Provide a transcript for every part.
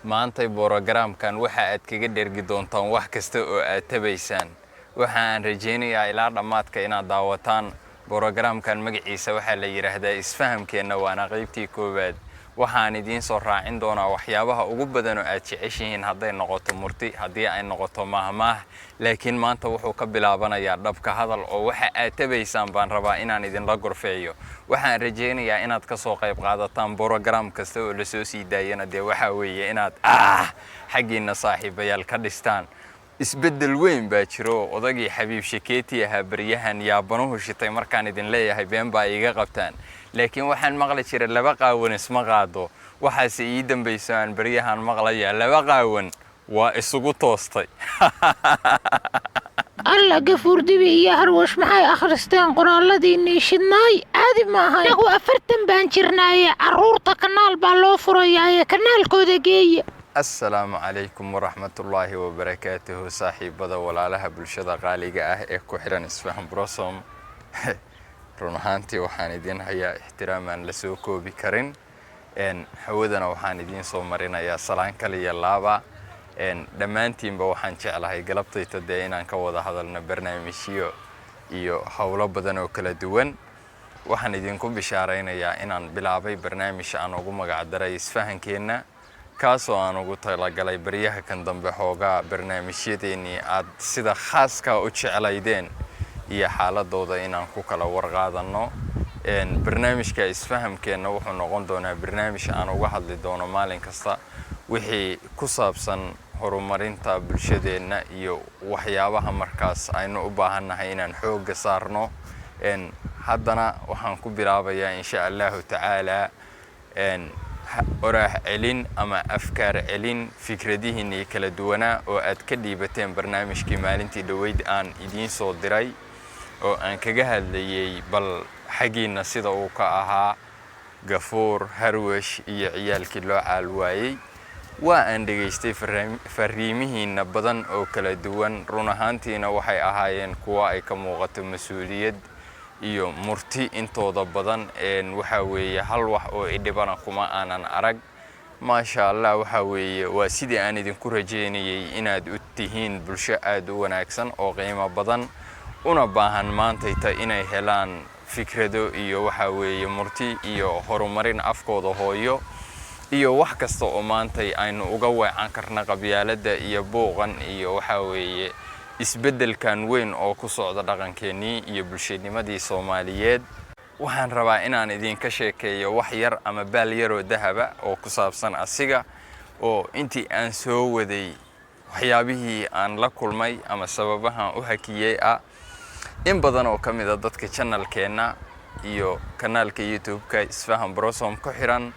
maanta borogaraamkan waxa aad kaga dhergi doontaan wax kasta oo aad tabaysaan. Waxa aan rajaynayaa ilaa dhamaadka inaad daawataan. Borogaraamkan magaciisa waxa la yiraahdaa isfahamkeena waana qaybtii koowaad. waxaan idiin soo raacin doonaa waxyaabaha ugu badan oo aad jeceshihiin hadday noqoto murti, haddii ay noqoto mahmaah, laakiin maanta wuxuu ka bilaabanayaa dhabka hadal oo waxa aad tabaysaan baan rabaa inaan idin la gorfeeyo. waxaan rajaynayaa inaad ka soo qayb qaadataan program kasta oo la soo sii daayana dee waxa weeye inaad xaqiina saaxiibayaal ka dhistaan. isbedel weyn baa jiro odagii Xabiib Shakeeti ahaa baryahan yaabanuhu shitay markaan idin leeyahay been baa iga qabtaan. laakiin waxaan maqli jiray laba qaawan isma qaado. waxaas ii dambeysaan baryahan maqlaya laba qaawan waa isugu toostay. alla gafuur dibi iyo harwash maxay akhristeen qoraalladii niishidnaay caadi maaha. anagu 40 baan jirnaaye carruurta kanaal baa loo furayaa kanaalkooda geeya. السلام عليكم ورحمة الله وبركاته. صاحبة ولاalaha bulshada qaaliga ah ee ku xiran isfahan brosom. run ahaantii waxaan idin hayaa ixtiraamaan la soo koobi karin. hawadana waxaan idin soo marinayaa salaan kale iyo laaba. dhammaantiinba waxaan jeclahay galabtayda dee inaan ka wada hadalno barnaamijyo iyo hawlo badan oo kala duwan. waxaan idinku bishaaraynayaa inaan bilaabay barnaamij aan ugu magac daray isfahankeena, kaasoo aan ugu talagalay baryaha kan dambe xoogaa barnaamijyadeennii aad sida khaaska u jeclaydeen iyo xaaladooda inaan ku kala warqaadanno. barnaamijka isfahamkeena wuxuu noqon doonaa barnaamij aan uga hadli doono maalin kasta wixii ku saabsan horumarinta bulshadeena iyo waxyaabaha markaas aynu u baahannahay inaan xoogga saarno. haddana waxaan ku bilaabayaa insha Allahu tacaala oraah celin ama afkaar celin fikradihiinii kala duwanaa oo aad ka dhiibateen barnaamijkii maalintii dhaweyd aan idiin soo diray oo aan kaga hadlayay bal xaqiina sida uu ka ahaa gafuur, harwash iyo ciyaalkii loo caalwaayay. waa aan dhageystay fariimihiina badan oo kala duwan. run ahaantiina waxay ahaayeen kuwa ay ka muuqato mas'uuliyad iyo murti intooda badan. waxa weeye hal wax oo idhibana kuma aanan arag. maasha Allah waxa weeye waa sidii aan idinku rajeynayay inaad u tihiin bulsho aad u wanaagsan oo qiimo badan una baahan maantayta inay helaan fikrado iyo waxa weeye murti iyo horumarin afkooda hooyo iyo wax kasta oo maantay aynu uga weecan karna qabyaaladda iyo buuqan iyo waxa weeye isbedelkan weyn oo ku socda dhaqankeennii iyo bulshanimadii Soomaaliyeed. waxaan rabaa inaan idinka sheekeeyo wax yar ama baal yar oo dahaba oo ku saabsan asiga oo intii aan soo waday waxyaabihii aan la kulmay ama sababahan u hakiyay in badan oo kamid ah dadka channelkeena iyo kanaalka YouTube-ka isfahan brosom ku xiran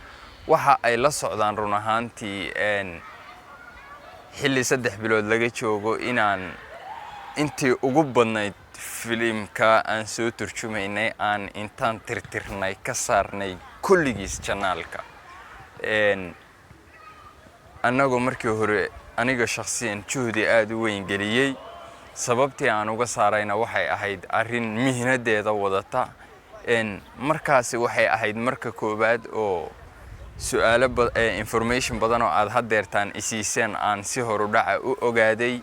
waxa ay la socdaan run ahaantii xilli 3 bilood laga joogo inaan intii ugu badnayd filimka aan soo turjumaynay aan intaan tirtirnay ka saarnay kulligiis channelka. anagoo markii hore aniga shakhsiyan juhdi aad u weyn geliyay. sababtii aan uga saarayna waxay ahayd arrin mihnadeeda wadata. markaasi waxay ahayd marka koobaad oo su'aalo information badan oo aad hadeertaan isiiseen aan si horu dhaca u ogaaday.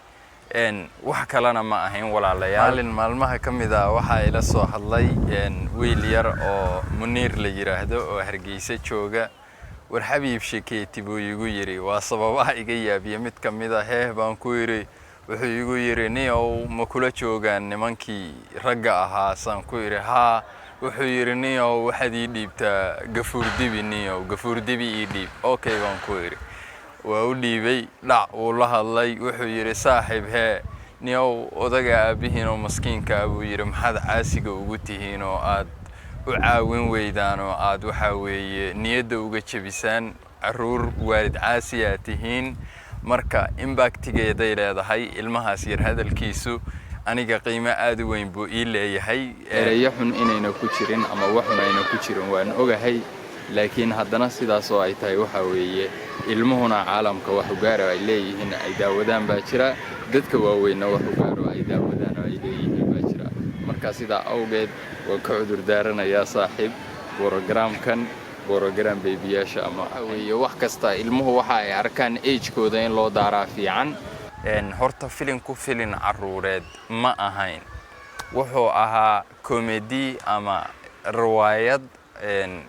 wax kalena ma ahayn walaalayaal. maalmaha kamid ah waxa ila soo hadlay wiil yar oo Muniir la yiraahdo oo Hargeysa jooga. war Xabiib Shakeeti buu igu yiri waa sababaha iga yaabiye mid kamid ah baan ku yiri. wuxuu igu yiri niyow ma kula joogaan nimankii ragga ahaa? saan ku yiri haa. wuxuu yiri niyow waxaad ii dhiibtaa gafuur dibi. niyow gafuur dibi ii dhiib. okay baan ku yiri. waa u dhiibay dhac uu la hadlay. wuxuu yiri saaxiib niyow odaga aabihiin oo maskiinka buu yiri maxaad caasiga ugu tihiin oo aad u caawin weydaan oo aad waxa weeye niyadda uga jabisaan caruur waalid caasiya tihiin. marka impactigeeda ay leedahay ilmahaas yar hadalkiisu aniga qiimo aad u weyn buu ii leeyahay. ereyo xun inayna ku jirin ama wax xun ayna ku jirin waan ogahay, laakiin haddana sidaas oo ay tahay waxa weeye ilmuhuna caalamka wax u gaaro ay leeyihiin ay daawadaan baa jira. dadka waaweyna wax u gaaro ay daawadaan ay leeyihiin baa jira. marka sidaa awgeed waan ka cudur daaranayaa saaxiib. programkan program babyyaasha ama weeye wax kasta ilmuhu waxa ay arkaan age-kooda in loo daaraa fiican horta filinku filin caruureed ma ahayn wuxuu ahaa comedy ama riwaayad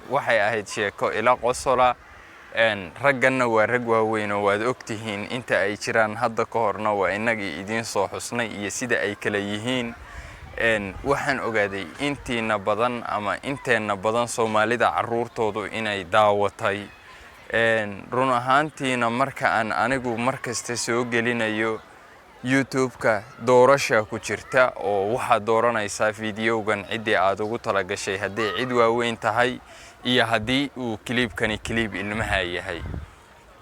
waxay ahayd sheeko ila qosola ragganna waa rag waaweyn oo waad ogtihiin inta ay jiraan hadda ka horna waa inagii idiin soo xusnay iyo sida ay kala yihiin waxaan ogaaday intiina badan ama inteena badan Soomaalida caruurtoodu inay daawatay run ahaantiina marka aan anigu markasta soo gelinayo YouTube-ka doorasha ku jirta oo waxa dooranaysa fiidiyowgan cidii aad ugu tala gashay hadii cid waaweyn tahay iyo hadii uu clip-kani clip ilmaha yahay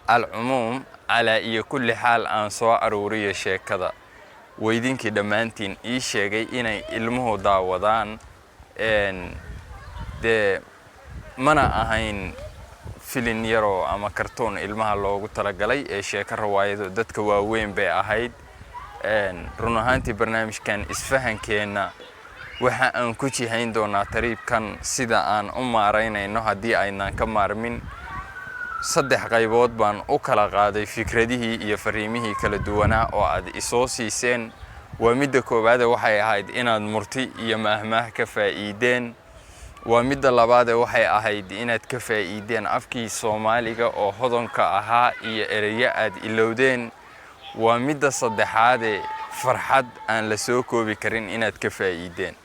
al-umum ala iyo kulli xaal aan soo aruuriyo sheekada weydinkii dhamaantiin ii sheegay inay ilmuhu daawadaan de mana ahayn filin yaro ama kartoon ilmaha loogu tala galay ee sheeko riwaayado dadka waaweyn bay ahayd run ahaantii barnaamijkan isfahankeena waxa aan ku jihayn doonaa tariibkan sida aan u maareynayno hadii aynaan ka maarmin saddex qaybood baan u kala qaaday fikradihii iyo fariimihii kala duwanaa oo aad isoo siiseen waa midda koowaad waxay ahayd inaad murti iyo mahmaah ka faa'iideen waa midda labaad waxay ahayd inaad ka faa'iideen afkii Soomaaliga oo hodanka ahaa iyo ereyo aad ilowdeen waa midda saddexaad farxad aan la soo koobi karin inaad ka faa'iideen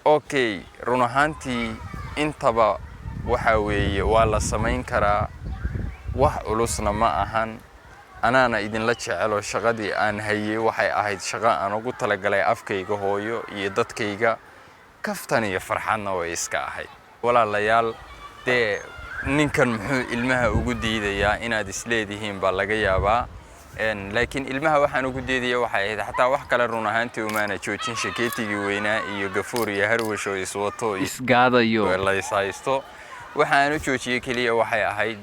okay run ahaantii intaba waxa weeye waa la sameyn karaa wax culusna ma ahan anaana idinla jecelo shaqadii aan hayay waxay ahayd shaqo aan ugu tala galay afkayga hooyo iyo dadkayga kaftan iyo farxadna way iska ahayd walaalayaal de ninkan muxuu ilmaha ugu diidayaa inaad isleedihiin baa laga yaabaa laakiin ilmaha waxaan ugu diidayaa waxay ahayd xataa wax kale run ahaantii umaana joojin shakeetigii weynaa iyo gafuur iyo harwash oo iswato isgaadayo la isaysto waxaan u joojiyay kaliya waxay ahayd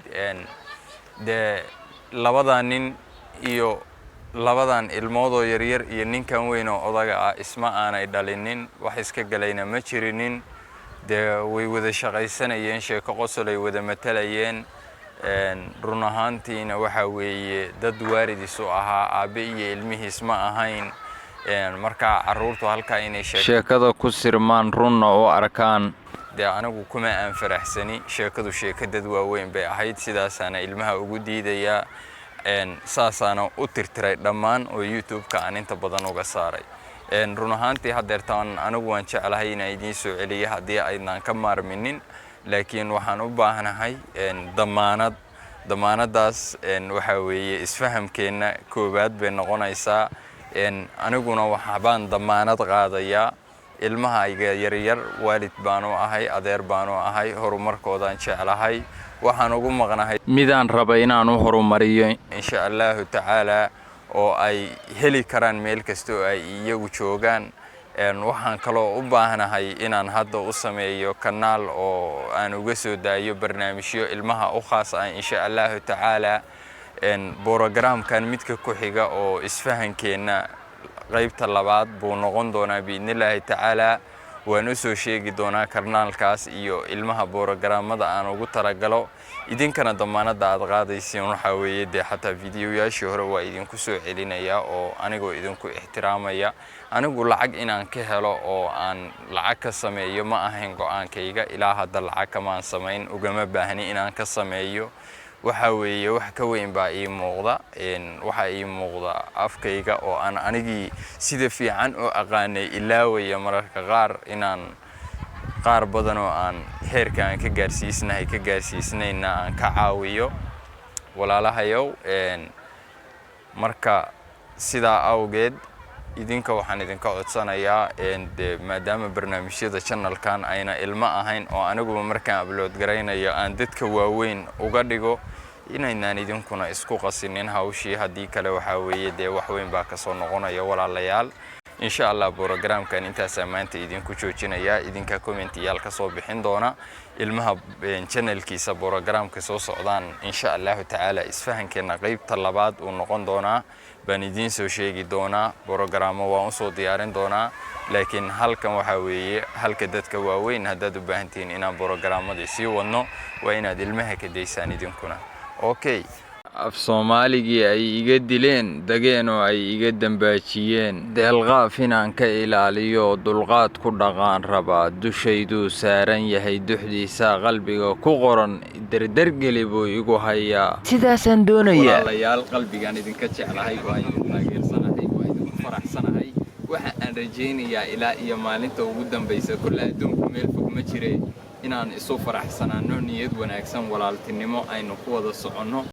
de labadan nin iyo labadan ilmoodoo yaryar iyo ninkan weyn oo odaga ah isma aanay dhalinin wax iska galayna ma jirinin de way wada shaqaysanayeen sheeko qosol ay wada matalayeen run ahaantiina waxa weeye dad waaridiisu ahaa aabe iyo ilmihiis ma ahayn marka caruurtu halka inay sheekada ku sirmaan runna oo arkaan de anigu kuma aan faraxsani sheekadu sheeko dad waaweyn bay ahayd sidaasana ilmaha ugu diidaya saasana u tirtiray dhammaan oo YouTube-ka aan inta badan uga saaray run ahaantii hadeertaan anigu waan jecelahay inaan idiin soo celiyo hadii aynaan ka maarminin laakiin waxaan u baahanahay damaanadaas waxa weeye isfahamkeena koobaad bay noqonaysaa aniguna waxaan damaanad qaadayaa ilmaha ayga yaryar waalid baan u ahay adeer baan u ahay horumarkoodaan jecelahay waxaan ugu maqnahay midaan raba inaan u horumariyo insha Allah ta'ala oo ay heli karaan meel kasta oo ay iyagu joogaan waxaan kaloo u baahanahay inaan hadda u sameeyo kanaal oo aan uga soo daayo barnaamijyo ilmaha u khaas ah insha Allah ta'ala programkan midka ku xiga oo isfahankeena qaybta labaad buu noqon doonaa biidnillaahi ta'ala waan u soo sheegi doonaa kanaalkaas iyo ilmaha programada aan ugu talagalo idinkana damaanada aad qaadaysiin waxa weeye de xataa fiidiyoyaashii hore waa idinku soo celinaya oo anigoo idinku ixtiraamaya anigu lacag inaan ka helo oo aan lacag ka sameeyo ma ahayn go'aankayga ilaa hadda lacag kama sameyn ugama baahni inaan ka sameeyo waxa weeye wax ka weyn baa ii muuqda waxa ii muuqda afkayga oo aan anigii sida fiican oo aqaanay ilaawaya mararka qaar inaan qaar badan oo aan heerka aan ka gaarsiisnayna aan ka caawiyo walaalahayow marka sidaa awgeed idinka waxaan idinka codsanayaa maadaama barnaamijyada channelkan ayna ilma ahayn oo aniguba markaan upload garaynayo aan dadka waaweyn uga dhigo inaynaan idinkuna isku qasinin hawshii hadii kale waxa weeye de wax weyn baa ka soo noqonaya walaalayaal insha Allah programkan intaas maanta idinku joojinaya idinka comment-yaal ka soo bixin doona ilmaha channelkiisa programka soo socdaan insha Allah ta'ala isfahankeena qaybta labaad uu noqon doona baan idin soo sheegi doona programo waan soo diyaarin doona laakiin halkan waxa weeye halka dadka waaweyn haddaad u baahantiin inaan programada sii wadno waa inaad ilmaha ka daysaan idinkuna okay af Soomaaligii ay iga dileen dageen oo ay iga dambaajiyeen deelqaaf inaan ka ilaaliyo dulqaad ku dhaqaan rabaa dushaydu saaran yahay duxdiisa qalbiga ku qoran dardargeli buu igu hayaa sidaasaan doonayaa walaalayaal qalbigaan idinka jeclahay waa idin taageersanahay waa idin faraxsanahay waxa aan rajaynayaa ilaa iyo maalinta ugu dambaysa kullu adduunku meel fog ma jireen inaan isu faraxsanaano niyad wanaagsan walaaltinimo aynu ku wada soconno